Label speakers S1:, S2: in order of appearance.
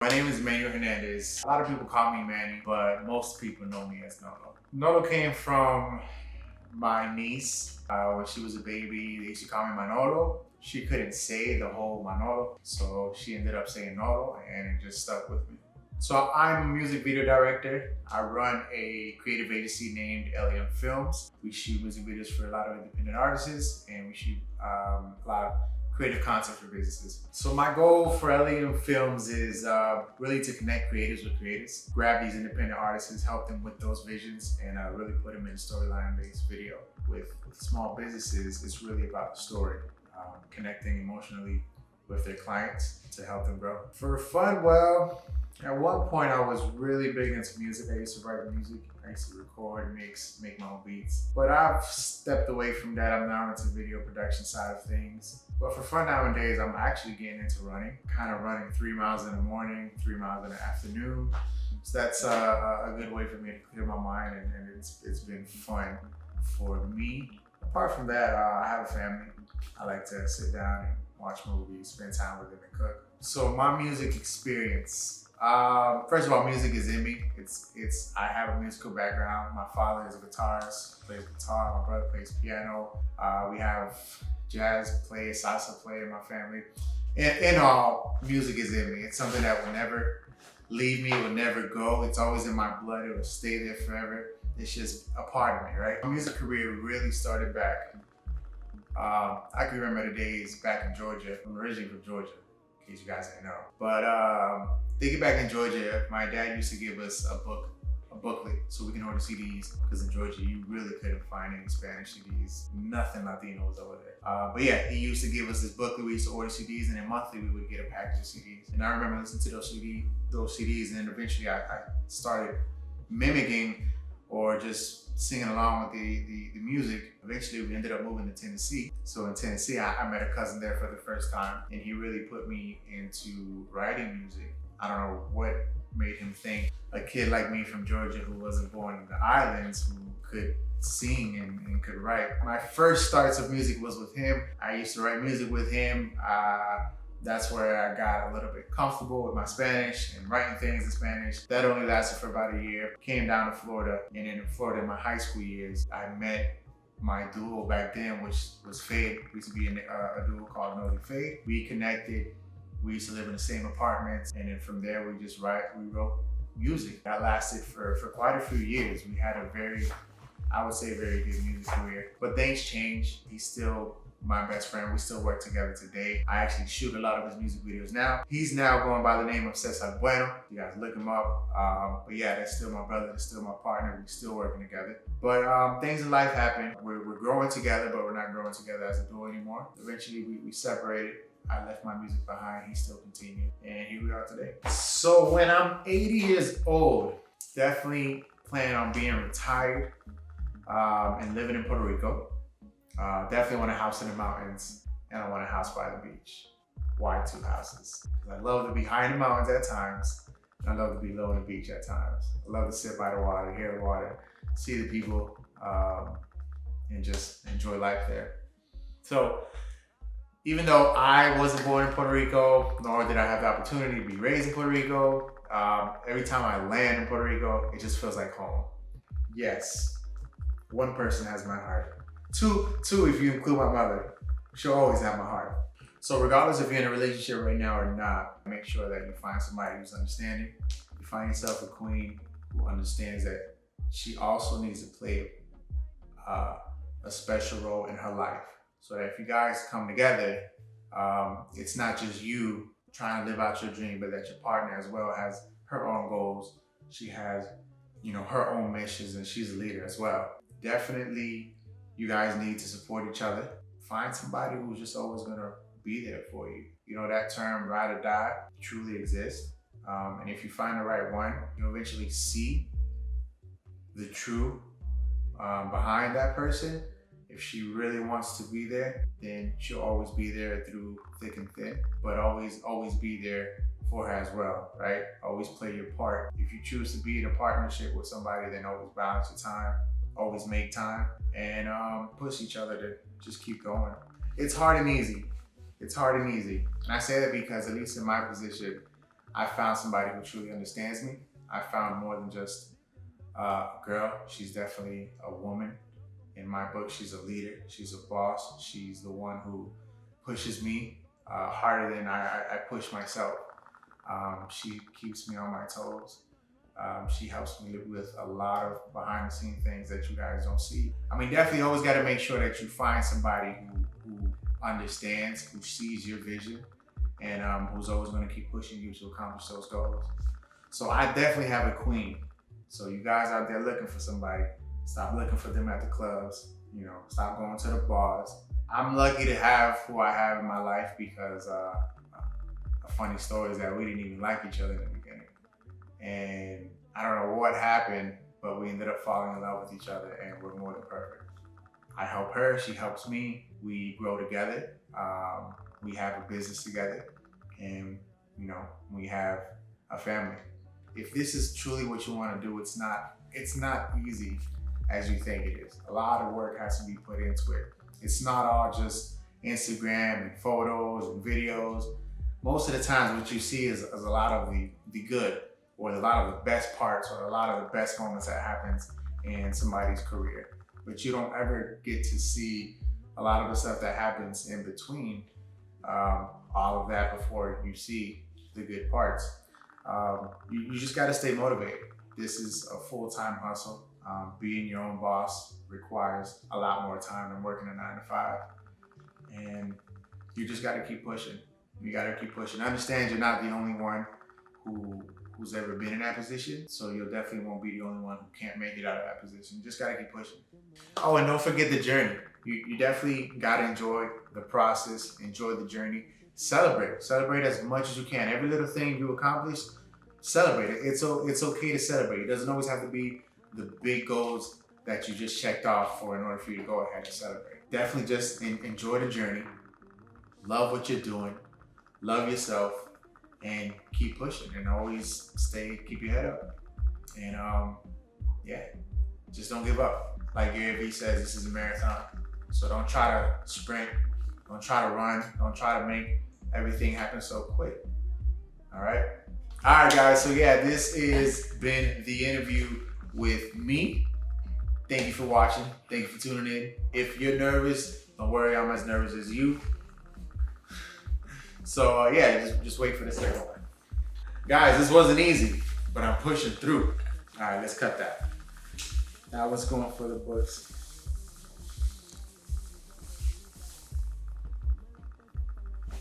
S1: My name is Manuel Hernandez. A lot of people call me Manny, but most people know me as Nolo. Nolo came from my niece. When she was a baby, they used to call me Manolo. She couldn't say the whole Manolo, so she ended up saying Nolo, and it just stuck with me. So I'm a music video director. I run a creative agency named LEM Films. We shoot music videos for a lot of independent artists, and we shoot a lot of creative content for businesses. So my goal for LEM Films is really to connect creators with creators, grab these independent artists, help them with those visions, and really put them in a storyline-based video. With small businesses, it's really about the story, connecting emotionally with their clients to help them grow. For fun, well, at one point I was really big into music. I used to write music, I used to record, mix, make my own beats. But I've stepped away from that. I'm now into video production side of things. But for fun nowadays, I'm actually getting into running. Kind of running 3 miles in the morning, 3 miles in the afternoon. So that's a good way for me to clear my mind, and it's been fun for me. Apart from that, I have a family. I like to sit down and watch movies, spend time with them, and cook. So my music experience. First of all, music is in me. I have a musical background. My father is a guitarist, plays guitar. My brother plays piano. We have jazz players, salsa player in my family. In all, music is in me. It's something that will never leave me, will never go. It's always in my blood. It will stay there forever. It's just a part of me, right? My music career really started back. I can remember the days back in Georgia. I'm originally from Georgia, in case you guys didn't know. But thinking back in Georgia, my dad used to give us a booklet so we can order CDs, because in Georgia you really couldn't find any Spanish CDs. Nothing Latino was over there. But yeah, he used to give us this booklet. We used to order CDs, and then monthly we would get a package of CDs. And I remember listening to those CDs, and then eventually I started mimicking or just singing along with the music. Eventually we ended up moving to Tennessee. So in Tennessee, I met a cousin there for the first time, and he really put me into writing music. I don't know what made him think a kid like me from Georgia, who wasn't born in the islands, who could sing and could write. My first starts of music was with him. I used to write music with him. That's where I got a little bit comfortable with my Spanish and writing things in Spanish. That only lasted for about a year. Came down to Florida, and in Florida, in my high school years, I met my duo back then, which was Fade. We used to be in a duo called Nolo Fade. We connected. We used to live in the same apartments, and then from there we wrote music. That lasted for quite a few years. We had a I would say very good music career. But things changed. He's still my best friend. We still work together today. I actually shoot a lot of his music videos now. He's now going by the name of Cesar Bueno. You guys look him up. But yeah, that's still my brother, that's still my partner. We're still working together. But things in life happen. We're growing together, but we're not growing together as a duo anymore. Eventually we separated. I left my music behind, he still continued, and here we are today. So when I'm 80 years old, definitely plan on being retired and living in Puerto Rico. Definitely want a house in the mountains, and I want a house by the beach. Why 2 houses? Because I love to be high in the mountains at times, and I love to be low on the beach at times. I love to sit by the water, hear the water, see the people, and just enjoy life there. So, even though I wasn't born in Puerto Rico, nor did I have the opportunity to be raised in Puerto Rico, every time I land in Puerto Rico, it just feels like home. Yes, one person has my heart. Two, if you include my mother, she'll always have my heart. So regardless if you're in a relationship right now or not, make sure that you find somebody who's understanding. You find yourself a queen who understands that she also needs to play a special role in her life. So that if you guys come together, it's not just you trying to live out your dream, but that your partner as well has her own goals. She has, her own missions, and she's a leader as well. Definitely, you guys need to support each other. Find somebody who's just always gonna be there for you. That term, ride or die, truly exists. And if you find the right one, you'll eventually see the true behind that person. If she really wants to be there, then she'll always be there through thick and thin, but always be there for her as well, right? Always play your part. If you choose to be in a partnership with somebody, then always balance your time, always make time, and push each other to just keep going. It's hard and easy. It's hard and easy. And I say that because, at least in my position, I found somebody who truly understands me. I found more than just a girl. She's definitely a woman. In my book, she's a leader. She's a boss. She's the one who pushes me harder than I push myself. She keeps me on my toes. She helps me with a lot of behind the scenes things that you guys don't see. I mean, definitely always got to make sure that you find somebody who understands, who sees your vision, and who's always going to keep pushing you to accomplish those goals. So I definitely have a queen. So you guys out there looking for somebody, stop looking for them at the clubs, you know, stop going to the bars. I'm lucky to have who I have in my life because a funny story is that we didn't even like each other in the beginning. And I don't know what happened, but we ended up falling in love with each other and we're more than perfect. I help her, she helps me, we grow together, we have a business together, and you know, we have a family. If this is truly what you want to do, it's not easy as you think it is. A lot of work has to be put into it. It's not all just Instagram and photos and videos. Most of the times what you see is a lot of the good, or a lot of the best parts, or a lot of the best moments that happens in somebody's career. But you don't ever get to see a lot of the stuff that happens in between all of that before you see the good parts. You just gotta stay motivated. This is a full-time hustle. Being your own boss requires a lot more time than working a 9 to 5. And you just gotta keep pushing. You gotta keep pushing. Understand you're not the only one who's ever been in that position, so you definitely won't be the only one who can't make it out of that position. You just gotta keep pushing. Oh, and don't forget the journey. You definitely gotta enjoy the process, enjoy the journey. Celebrate as much as you can. Every little thing you accomplish, celebrate it. It's okay to celebrate. It doesn't always have to be the big goals that you just checked off in order for you to go ahead and celebrate. Definitely just enjoy the journey. Love what you're doing. Love yourself. And keep pushing, and always keep your head up. And yeah, just don't give up. Like Gary Vee says, this is a marathon. So don't try to sprint, don't try to run, don't try to make everything happen so quick. All right? All right, guys, so yeah, this has been the interview with me. Thank you for watching, thank you for tuning in. If you're nervous, don't worry, I'm as nervous as you. So yeah, just wait for the second one. Guys, this wasn't easy, but I'm pushing through. All right, let's cut that. Now let's go for the books.